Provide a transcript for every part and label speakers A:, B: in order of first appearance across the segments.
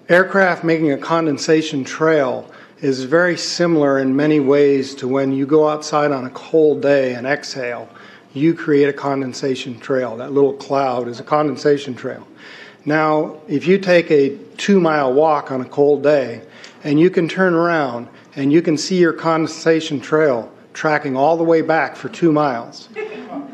A: Aircraft making a condensation trail is very similar in many ways to when you go outside on a cold day and exhale. You create a condensation trail. That little cloud is a condensation trail. Now, if you take a 2-mile walk on a cold day and you can turn around and you can see your condensation trail tracking all the way back for 2 miles.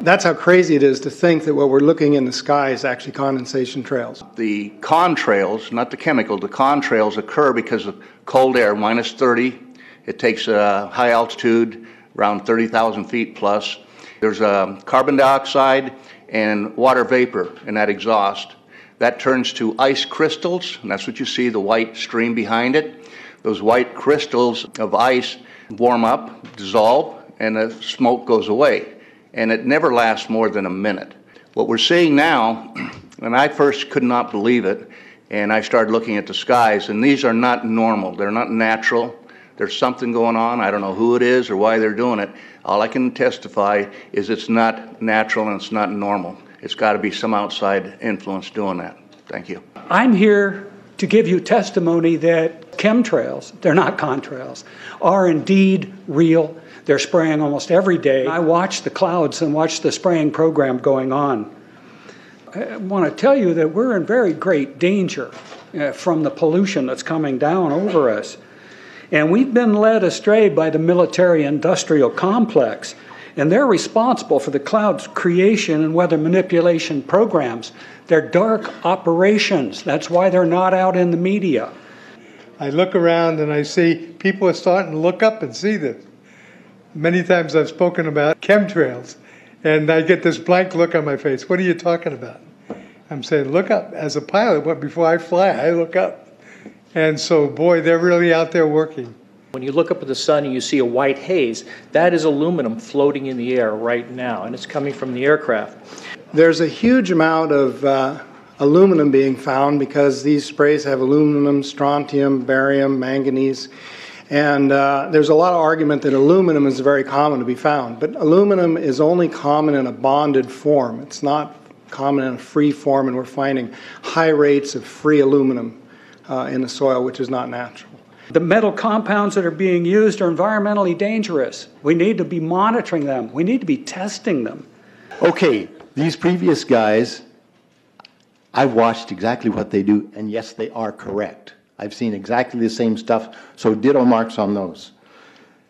A: That's how crazy it is to think that what we're looking in the sky is actually condensation trails.
B: The contrails, not the chemical, the contrails occur because of cold air, minus 30. It takes a high altitude, around 30,000 feet plus. There's carbon dioxide and water vapor in that exhaust. That turns to ice crystals, and that's what you see, the white stream behind it. Those white crystals of ice warm up, dissolve, and the smoke goes away. And it never lasts more than a minute. What we're seeing now, and I first could not believe it, and I started looking at the skies, and these are not normal. They're not natural. There's something going on. I don't know who it is or why they're doing it. All I can testify is it's not natural and it's not normal. It's got to be some outside influence doing that. Thank you.
C: I'm here to give you testimony that chemtrails, they're not contrails, are indeed real. They're spraying almost every day. I watch the clouds and watch the spraying program going on. I want to tell you that we're in very great danger from the pollution that's coming down over us. And we've been led astray by the military-industrial complex, and they're responsible for the cloud's creation and weather manipulation programs. They're dark operations. That's why they're not out in the media.
D: I look around and I see people are starting to look up and see this. Many times I've spoken about chemtrails, and I get this blank look on my face. What are you talking about? I'm saying, look up. As a pilot, before I fly, I look up. And so, boy, they're really out there working.
E: When you look up at the sun and you see a white haze, that is aluminum floating in the air right now, and it's coming from the aircraft.
A: There's a huge amount of aluminum being found because these sprays have aluminum, strontium, barium, manganese. And there's a lot of argument that aluminum is very common to be found. But aluminum is only common in a bonded form. It's not common in a free form, and we're finding high rates of free aluminum in the soil, which is not natural.
C: The metal compounds that are being used are environmentally dangerous. We need to be monitoring them. We need to be testing them.
F: Okay, these previous guys, I've watched exactly what they do, and yes, they are correct. I've seen exactly the same stuff, so ditto marks on those.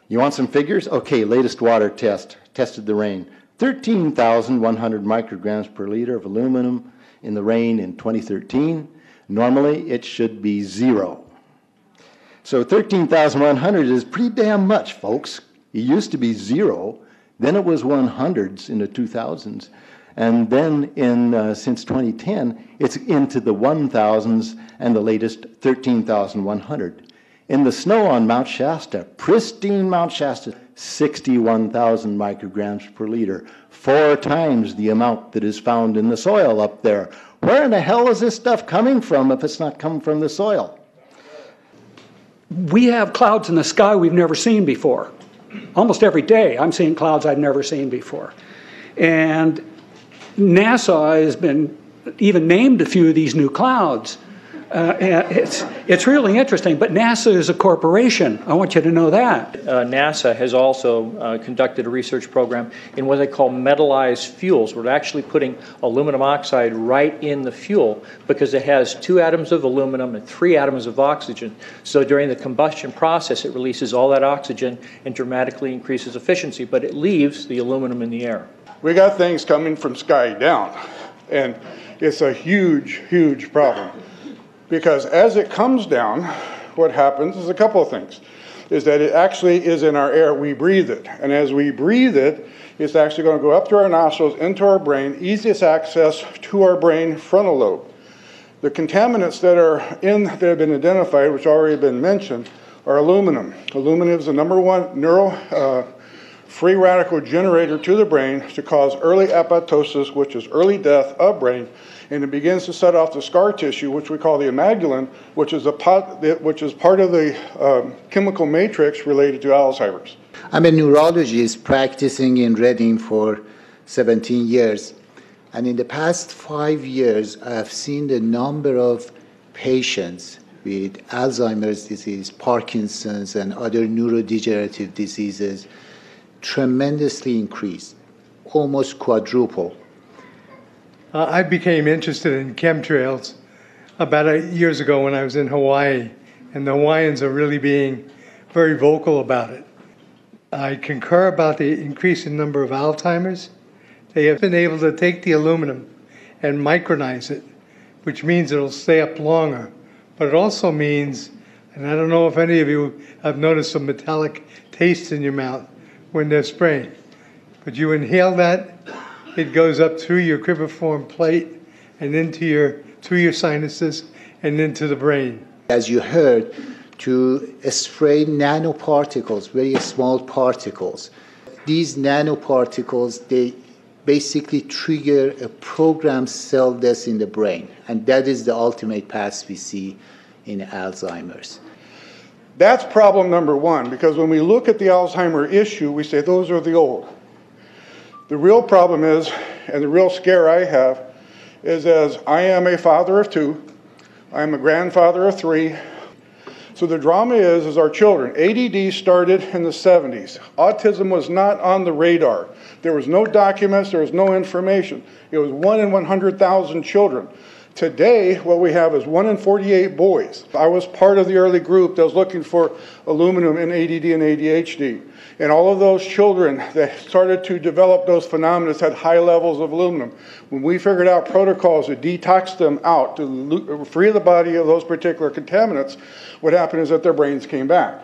F: You want some figures? Okay, latest water test, tested the rain. 13,100 micrograms per liter of aluminum in the rain in 2013. Normally, it should be 0. So 13,100 is pretty damn much, folks. It used to be 0, then it was 100s in the 2000s, and then since 2010, it's into the 1,000s and the latest 13,100. In the snow on Mount Shasta, pristine Mount Shasta, 61,000 micrograms per liter, 4 times the amount that is found in the soil up there. Where in the hell is this stuff coming from if it's not coming from the soil?
C: We have clouds in the sky we've never seen before. Almost every day I'm seeing clouds I've never seen before. And NASA has been even named a few of these new clouds. It's really interesting, but NASA is a corporation. I want you to know that.
E: NASA has also conducted a research program in what they call metallized fuels. We're actually putting aluminum oxide right in the fuel because it has 2 atoms of aluminum and 3 atoms of oxygen. So during the combustion process, it releases all that oxygen and dramatically increases efficiency, but it leaves the aluminum in the air.
G: We got things coming from sky down, and it's a huge, huge problem. Because as it comes down, what happens is a couple of things. Is that it actually is in our air, we breathe it. And as we breathe it, it's actually going to go up through our nostrils, into our brain, easiest access to our brain frontal lobe. The contaminants that have been identified, which already been mentioned, are aluminum. Aluminum is the #1 free radical generator to the brain to cause early apoptosis, which is early death of brain, and it begins to set off the scar tissue, which we call the amygdalin, which is part of the chemical matrix related to Alzheimer's.
H: I'm a neurologist practicing in Reno for 17 years, and in the past 5 years, I have seen the number of patients with Alzheimer's disease, Parkinson's, and other neurodegenerative diseases tremendously increased, almost quadruple.
D: I became interested in chemtrails about 8 years ago when I was in Hawaii, and the Hawaiians are really being very vocal about it. I concur about the increasing number of Alzheimer's. They have been able to take the aluminum and micronize it, which means it'll stay up longer. But it also means, and I don't know if any of you have noticed some metallic taste in your mouth when they're spraying, but you inhale that, it goes up through your cribriform plate and through your sinuses and into the brain.
H: As you heard, to spray nanoparticles, very small particles. These nanoparticles, they basically trigger a programmed cell death in the brain, and that is the ultimate path we see in Alzheimer's.
G: That's problem number one, because when we look at the Alzheimer issue, we say those are the old. The real problem is, and the real scare I have, is as I am a father of 2, I am a grandfather of 3. So the drama is our children. ADD started in the 70s. Autism was not on the radar. There was no documents, there was no information. It was 1 in 100,000 children. Today, what we have is 1 in 48 boys. I was part of the early group that was looking for aluminum in ADD and ADHD. And all of those children that started to develop those phenomena had high levels of aluminum. When we figured out protocols to detox them out, to free the body of those particular contaminants, what happened is that their brains came back.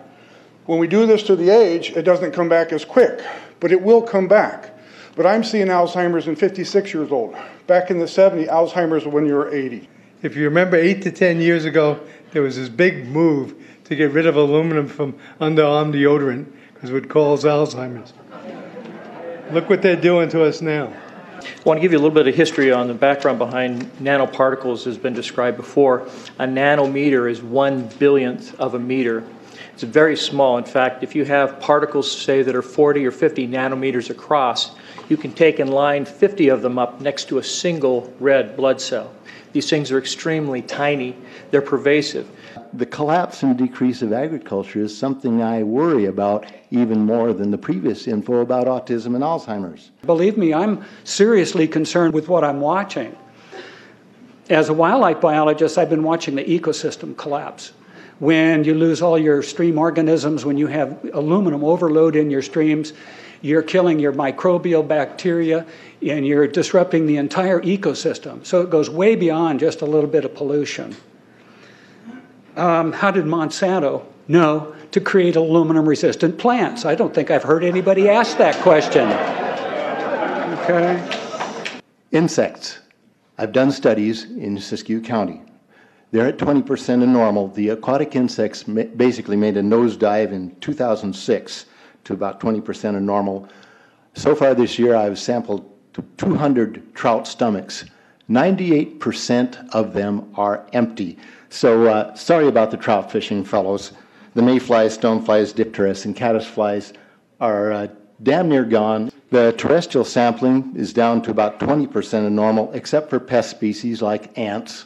G: When we do this to the age, it doesn't come back as quick, but it will come back. But I'm seeing Alzheimer's in 56 years old. Back in the 70s, Alzheimer's when you were 80.
D: If you remember 8 to 10 years ago, there was this big move to get rid of aluminum from underarm deodorant because it would cause Alzheimer's. Look what they're doing to us now.
E: I want to give you a little bit of history on the background behind nanoparticles has been described before. A nanometer is 1/1000th of a meter. It's very small. In fact, if you have particles, say, that are 40 or 50 nanometers across, you can take and line 50 of them up next to a single red blood cell. These things are extremely tiny. They're pervasive.
F: The collapse and decrease of agriculture is something I worry about even more than the previous info about autism and Alzheimer's.
C: Believe me, I'm seriously concerned with what I'm watching. As a wildlife biologist, I've been watching the ecosystem collapse. When you lose all your stream organisms, when you have aluminum overload in your streams, you're killing your microbial bacteria and you're disrupting the entire ecosystem. So it goes way beyond just a little bit of pollution. How did Monsanto know to create aluminum-resistant plants? I don't think I've heard anybody ask that question. Okay.
F: Insects. I've done studies in Siskiyou County. They're at 20% of normal. The aquatic insects basically made a nosedive in 2006 to about 20% of normal. So far this year, I've sampled 200 trout stomachs. 98% of them are empty. So sorry about the trout fishing, fellows. The mayflies, stoneflies, dipterus, and caddisflies are damn near gone. The terrestrial sampling is down to about 20% of normal, except for pest species like ants.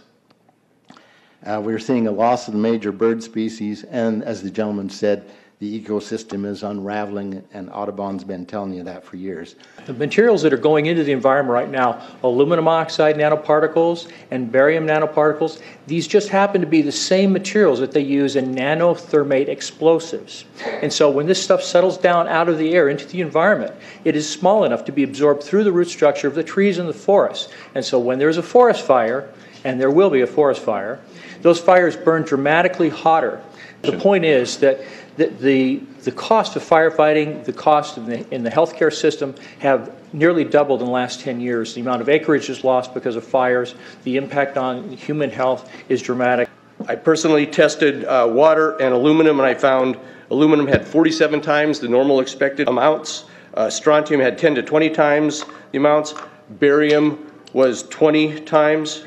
F: We're seeing a loss of the major bird species, and as the gentleman said, the ecosystem is unraveling, and Audubon's been telling you that for years.
E: The materials that are going into the environment right now, aluminum oxide nanoparticles and barium nanoparticles, these just happen to be the same materials that they use in nanothermate explosives. And so when this stuff settles down out of the air into the environment, it is small enough to be absorbed through the root structure of the trees in the forest. And so when there's a forest fire, and there will be a forest fire, those fires burn dramatically hotter. The point is that the cost of firefighting, the cost in the healthcare system have nearly doubled in the last 10 years. The amount of acreage is lost because of fires. The impact on human health is dramatic.
I: I personally tested water and aluminum, and I found aluminum had 47 times the normal expected amounts. Strontium had 10 to 20 times the amounts. Barium was 20 times.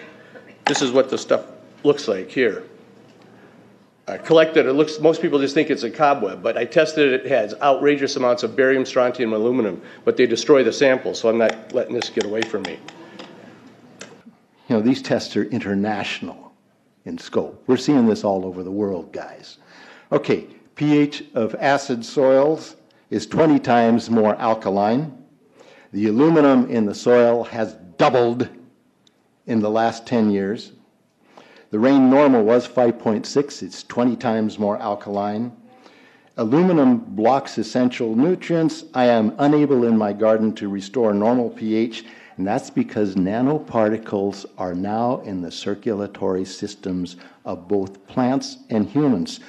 I: This is what the stuff looks like here. Collected, it looks, most people just think it's a cobweb, but I tested it, it has outrageous amounts of barium, strontium, and aluminum, but they destroy the sample, so I'm not letting this get away from me.
F: You know, these tests are international. in scope. We're seeing this all over the world, guys. Okay, pH of acid soils is 20 times more alkaline. The aluminum in the soil has doubled in the last 10 years. The rain normal was 5.6. It's 20 times more alkaline. Aluminum blocks essential nutrients. I am unable in my garden to restore normal pH, and that's because nanoparticles are now in the circulatory systems of both plants and humans.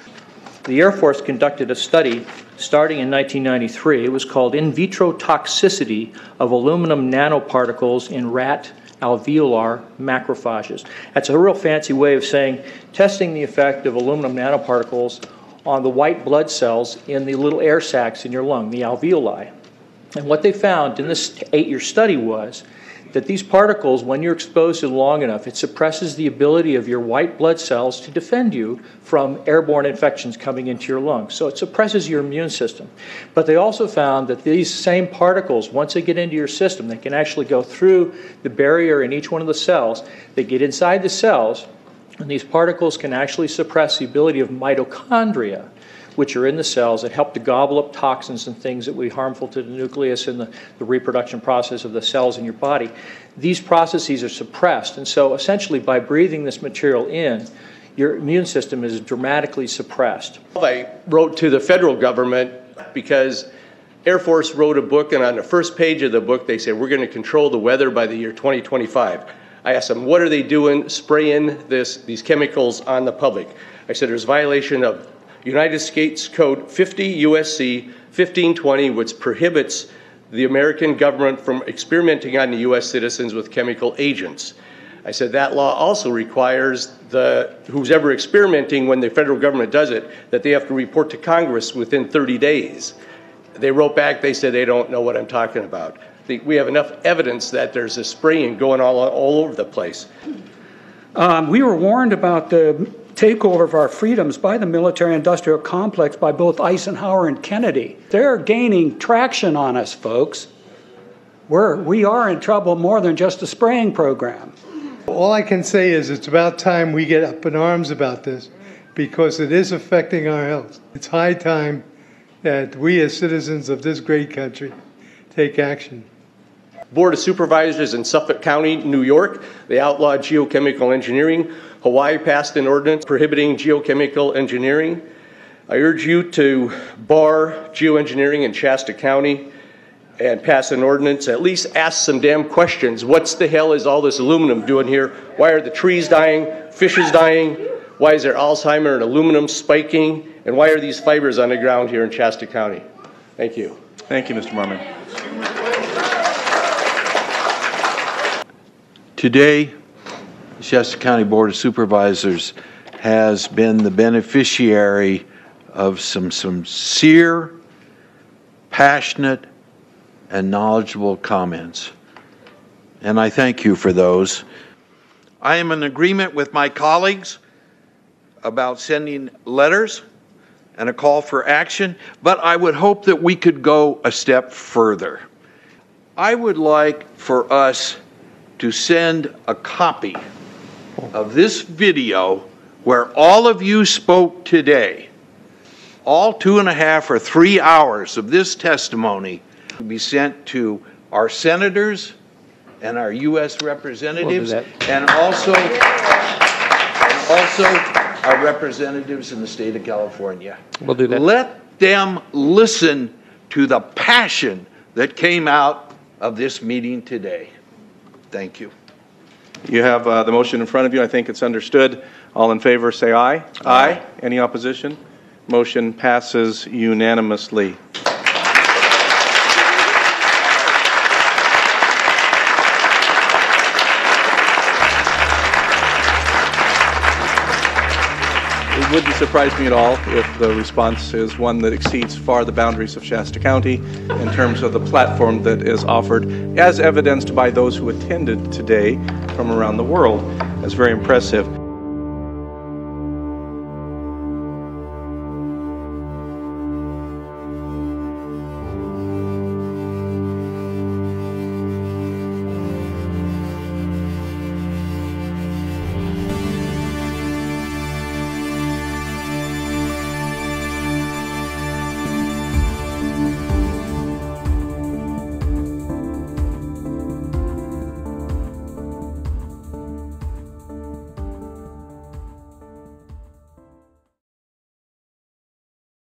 E: The Air Force conducted a study starting in 1993. It was called In Vitro Toxicity of Aluminum Nanoparticles in Rat Alveolar Macrophages. That's a real fancy way of saying testing the effect of aluminum nanoparticles on the white blood cells in the little air sacs in your lung, the alveoli. And what they found in this 8-year study was that these particles, when you're exposed to them long enough, it suppresses the ability of your white blood cells to defend you from airborne infections coming into your lungs. So it suppresses your immune system. But they also found that these same particles, once they get into your system, they can actually go through the barrier in each one of the cells. They get inside the cells, and these particles can actually suppress the ability of mitochondria, which are in the cells that help to gobble up toxins and things that would be harmful to the nucleus and the reproduction process of the cells in your body. These processes are suppressed, and so essentially by breathing this material in, your immune system is dramatically suppressed.
I: I wrote to the federal government because Air Force wrote a book, and on the first page of the book they said, we're going to control the weather by the year 2025. I asked them, what are they doing spraying these chemicals on the public? I said, there's violation of United States Code 50 USC 1520, which prohibits the American government from experimenting on the U.S. citizens with chemical agents. I said that law also requires who's ever experimenting, when the federal government does it, that they have to report to Congress within 30 days. They wrote back, they said they don't know what I'm talking about. We have enough evidence that there's this spraying going all over the place.
C: We were warned about the takeover of our freedoms by the military-industrial complex by both Eisenhower and Kennedy. They're gaining traction on us, folks. We are in trouble more than just a spraying program.
D: All I can say is it's about time we get up in arms about this, because it is affecting our health. It's high time that we as citizens of this great country take action.
I: Board of Supervisors in Suffolk County, New York, they outlawed geochemical engineering. Hawaii passed an ordinance prohibiting geochemical engineering. I urge you to bar geoengineering in Shasta County and pass an ordinance. At least ask some damn questions. What the hell is all this aluminum doing here? Why are the trees dying, fishes dying? Why is there Alzheimer and aluminum spiking? And why are these fibers on the ground here in Shasta County? Thank you.
J: Thank you, Mr. Mormon. Today, the Shasta County Board of Supervisors has been the beneficiary of some sincere, passionate, and knowledgeable comments. And I thank you for those. I am in agreement with my colleagues about sending letters and a call for action, but I would hope that we could go a step further. I would like for us to send a copy of this video where all of you spoke today, all 2.5 or 3 hours of this testimony, to be sent to our senators and our U.S. representatives, and also our representatives in the state of California.
E: We'll do that.
J: Let them listen to the passion that came out of this meeting today. Thank you.
K: You have the motion in front of you. I think it's understood. All in favor say aye. Aye. Any opposition? Motion passes unanimously. It wouldn't surprise me at all if the response is one that exceeds far the boundaries of Shasta County in terms of the platform that is offered, as evidenced by those who attended today from around the world. That's very impressive.